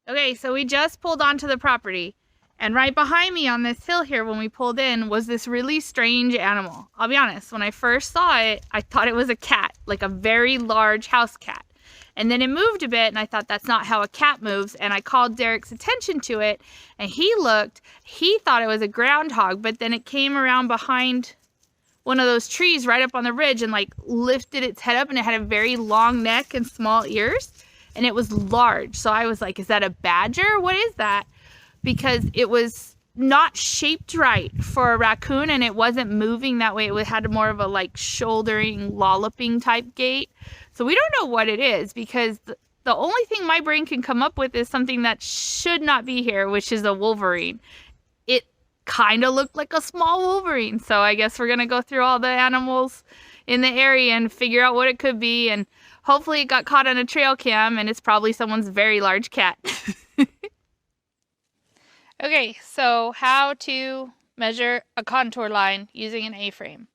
Okay, so we just pulled onto the property, and right behind me on this hill here when we pulled in was this really strange animal. I'll be honest, when I first saw it, I thought it was a cat, like a very large house cat. And then it moved a bit, and I thought that's not how a cat moves, and I called Derek's attention to it, and he thought it was a groundhog, but then it came around behind one of those trees right up on the ridge and like lifted its head up, and it had a very long neck and small ears, and it was large. So I was like, is that a badger? What is that? Because it was not shaped right for a raccoon, and it wasn't moving that way. It had more of a like shouldering, lolloping type gait. So we don't know what it is, because the only thing my brain can come up with is something that should not be here, which is a wolverine. It kind of looked like a small wolverine. So I guess we're going to go through all the animals in the area and figure out what it could be. And hopefully it got caught on a trail cam, and it's probably someone's very large cat. Okay, so how to measure a contour line using an A-frame.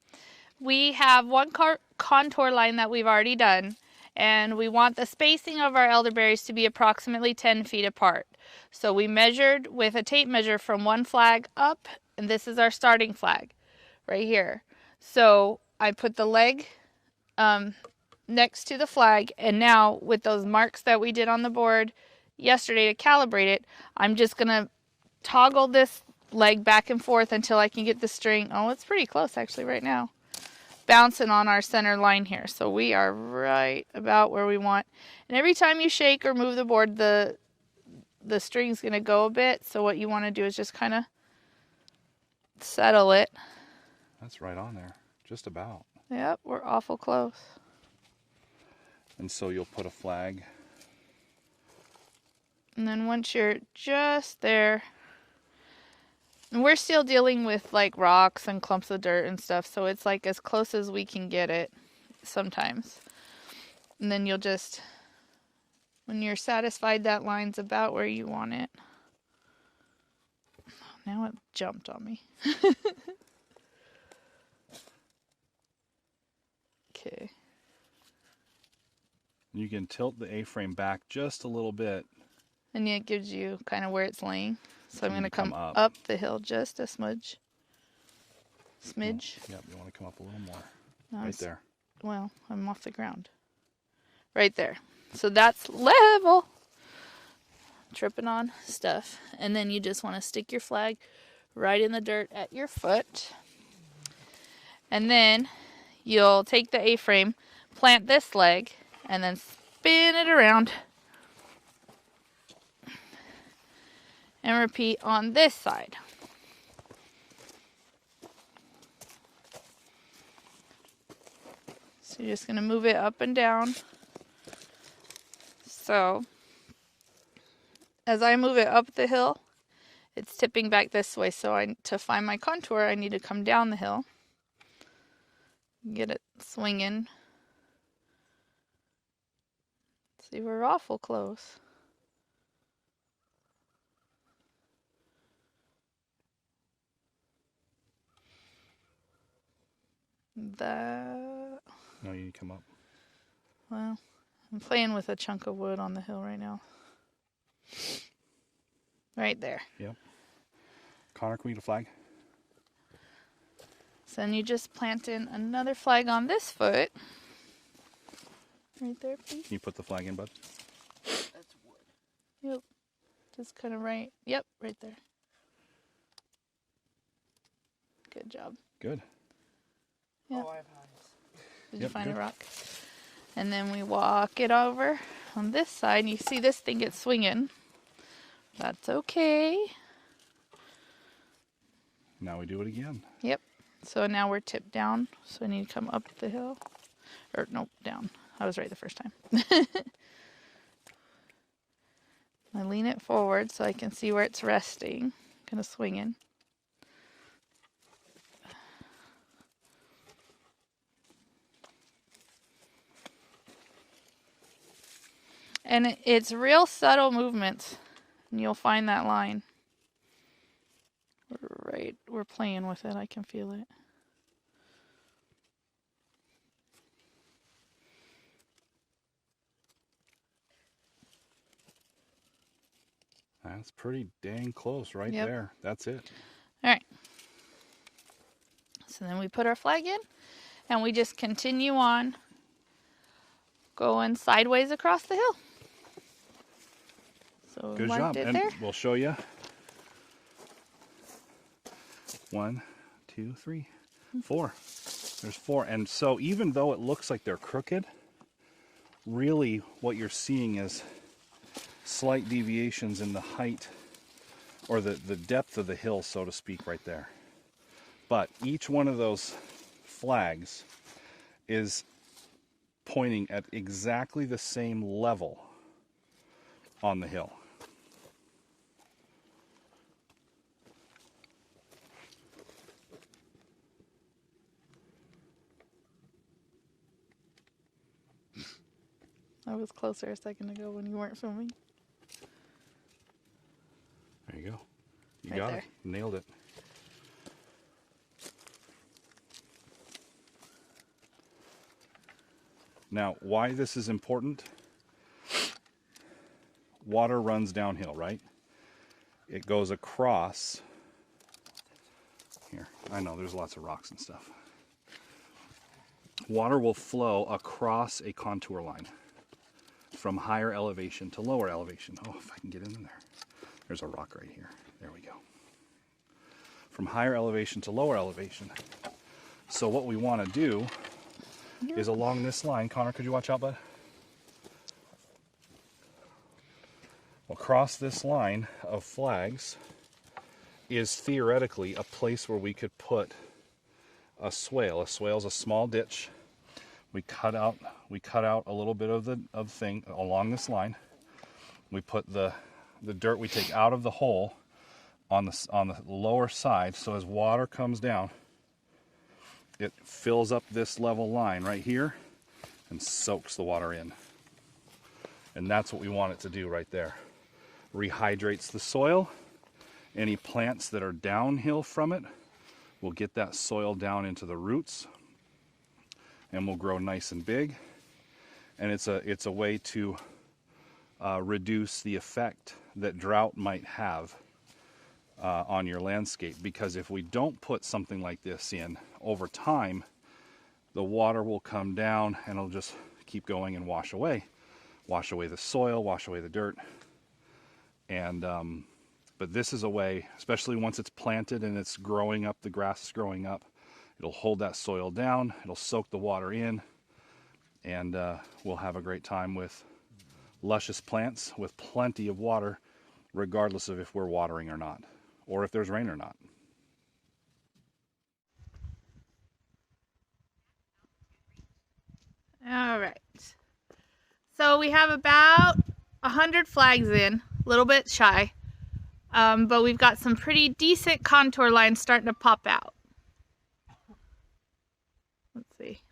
We have one contour line that we've already done, and we want the spacing of our elderberries to be approximately 10 feet apart. So we measured with a tape measure from one flag up, and this is our starting flag right here. So I put the leg next to the flag, and now with those marks that we did on the board yesterday to calibrate it, I'm just going to toggle this leg back and forth until I can get the string. Oh, it's pretty close actually right now. Bouncing on our center line here. So we are right about where we want. And every time you shake or move the board, the string's going to go a bit. So what you want to do is just kind of settle it. That's right on there. Just about. Yep, we're awful close. And so you'll put a flag. And then once you're just there, and we're still dealing with like rocks and clumps of dirt and stuff, so it's like as close as we can get it sometimes. And then you'll just, when you're satisfied that line's about where you want it. Now it jumped on me. Okay. You can tilt the A-frame back just a little bit. And it gives you kind of where it's laying. So I'm going to come up the hill just a smidge. Smidge. Oh, yep, you want to come up a little more. No, Right there. Well, I'm off the ground. Right there. So that's level. Tripping on stuff. And then you just want to stick your flag right in the dirt at your foot. And then you'll take the A-frame, plant this leg, and then spin it around. And repeat on this side. So you're just going to move it up and down. So as I move it up the hill, it's tipping back this way. So to find my contour, I need to come down the hill. Get it swinging. See, we're awful close. That. No, you need to come up. Well, I'm playing with a chunk of wood on the hill right now. Right there. Yep. Connor, can we get a flag? So then you just plant in another flag on this foot. Right there, please. Can you put the flag in, bud? That's wood. Yep. Just kind of right. Yep, right there. Good job. Good. Yep. Oh, I have eyes. Did you find a rock? And then we walk it over on this side. You see this thing gets swinging. That's okay. Now we do it again. Yep. So now we're tipped down. So I need to come up the hill. Or, nope, down. I was right the first time. I lean it forward so I can see where it's resting. Kind of swinging. And it's real subtle movements, and you'll find that line. We're playing with it. I can feel it. That's pretty dang close right Yep. there. That's it. All right. So then we put our flag in and we just continue on going sideways across the hill. So Good marked job. it And there. we'll show you. 1, 2, 3, 4. There's 4. And so even though it looks like they're crooked, really what you're seeing is slight deviations in the height or the depth of the hill, so to speak, right there. But each one of those flags is pointing at exactly the same level on the hill. I was closer a second ago when you weren't filming. There you go. You Right got there. it. Nailed it. Now, why this is important? Water runs downhill, right? It goes across. Here, I know there's lots of rocks and stuff. Water will flow across a contour line from higher elevation to lower elevation. Oh, if I can get in there. There's a rock right here. There we go. From higher elevation to lower elevation. So what we want to do is along this line. Connor, could you watch out, bud? Across this line of flags is theoretically a place where we could put a swale. A swale is a small ditch. We cut out a little bit of the thing along this line. We put the dirt we take out of the hole on the lower side, so as water comes down, it fills up this level line right here and soaks the water in. And that's what we want it to do right there. Rehydrates the soil. Any plants that are downhill from it will get that soil down into the roots and will grow nice and big. And it's a way to reduce the effect that drought might have on your landscape, because if we don't put something like this in, over time the water will come down and it'll just keep going and wash away the soil, wash away the dirt. And but this is a way, especially once it's planted and it's growing up, the grass is growing up, it'll hold that soil down, it'll soak the water in, and we'll have a great time with luscious plants with plenty of water, regardless of if we're watering or not, or if there's rain or not. All right. So we have about 100 flags in, a little bit shy, but we've got some pretty decent contour lines starting to pop out. Let's see.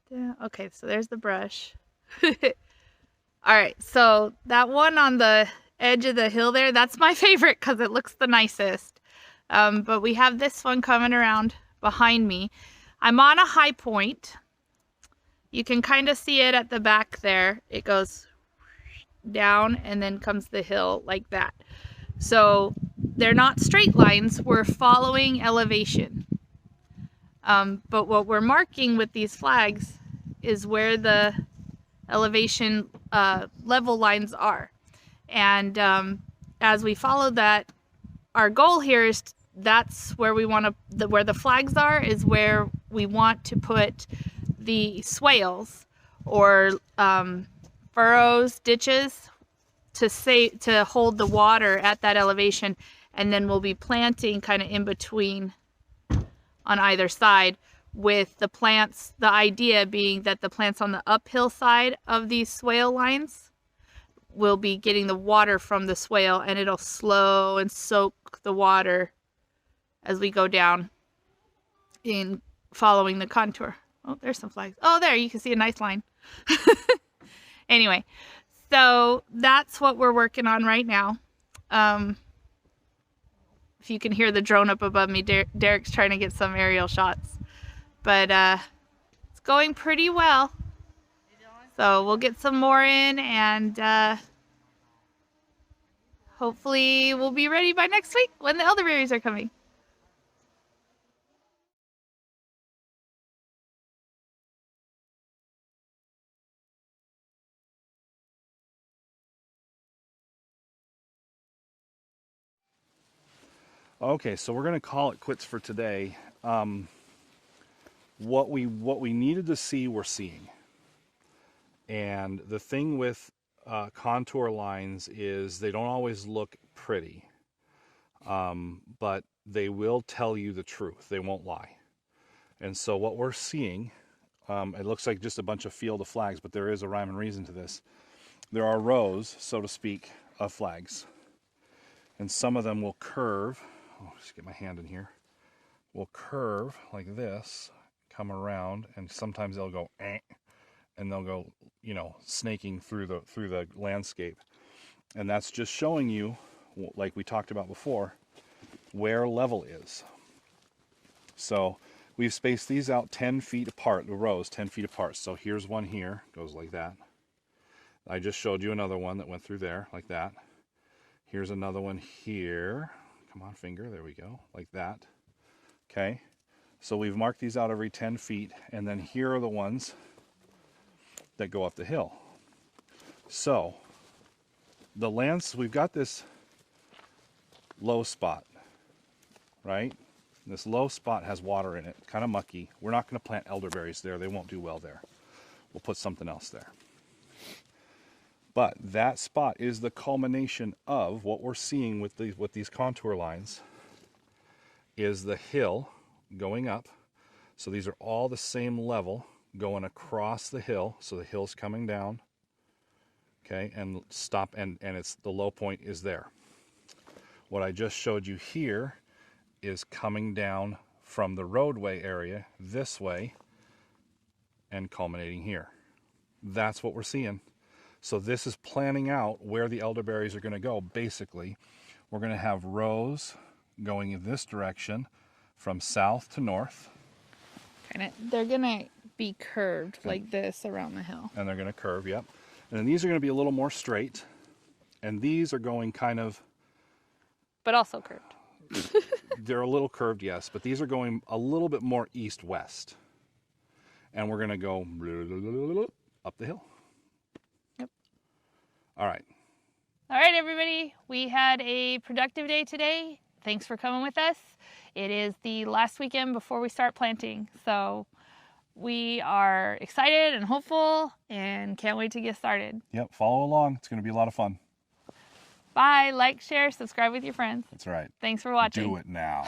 Yeah, okay, so there's the brush. All right, so that one on the edge of the hill there, that's my favorite because it looks the nicest. But we have this one coming around behind me. I'm on a high point. You can kind of see it at the back there. It goes down and then comes the hill like that. So they're not straight lines. We're following elevation. But what we're marking with these flags is where the elevation level lines are. And as we follow that, our goal here is that's where we want to, where the flags are is where we want to put the swales or furrows, ditches to hold the water at that elevation. And then we'll be planting kind of in between on either side, with the plants, the idea being that the plants on the uphill side of these swale lines will be getting the water from the swale, and it'll slow and soak the water as we go down in following the contour. Oh, there's some flags. Oh, there, you can see a nice line. Anyway, so that's what we're working on right now. If you can hear the drone up above me, Derek's trying to get some aerial shots. But it's going pretty well. So we'll get some more in, and hopefully we'll be ready by next week when the elderberries are coming. Okay, so we're going to call it quits for today. What we needed to see, we're seeing. And the thing with contour lines is they don't always look pretty, but they will tell you the truth. They won't lie. And so what we're seeing, it looks like just a bunch of field of flags, but there is a rhyme and reason to this. There are rows, so to speak, of flags. And some of them will curve. Oh, just get my hand in here. Will curve like this, come around, and sometimes they'll go and they'll go, you know, snaking through the landscape. And that's just showing you, like we talked about before, where level is. So we've spaced these out 10 feet apart, the rows 10 feet apart. So here's one here, goes like that. I just showed you another one that went through there like that. Here's another one here. Come on, finger, there we go, like that. Okay, so we've marked these out every 10 feet, and then here are the ones that go up the hill. So we've got this low spot, right? This low spot has water in it, kind of mucky. We're not going to plant elderberries there. They won't do well there. We'll put something else there. But that spot is the culmination of what we're seeing with these contour lines is the hill going up. So these are all the same level going across the hill. So the hill's coming down, okay, and stop, and it's the low point is there. What I just showed you here is coming down from the roadway area this way and culminating here. That's what we're seeing. So this is planning out where the elderberries are going to go. Basically, we're going to have rows going in this direction from south to north. They're going to be curved like this around the hill. And they're going to curve, yep. And then these are going to be a little more straight. And these are going kind of... But also curved. They're a little curved, yes. But these are going a little bit more east-west. And we're going to go up the hill. Yep. All right. All right, everybody. We had a productive day today. Thanks for coming with us. It is the last weekend before we start planting. So we are excited and hopeful and can't wait to get started. Yep, follow along. It's going to be a lot of fun. Bye. Like, share, subscribe with your friends. That's right. Thanks for watching. Do it now.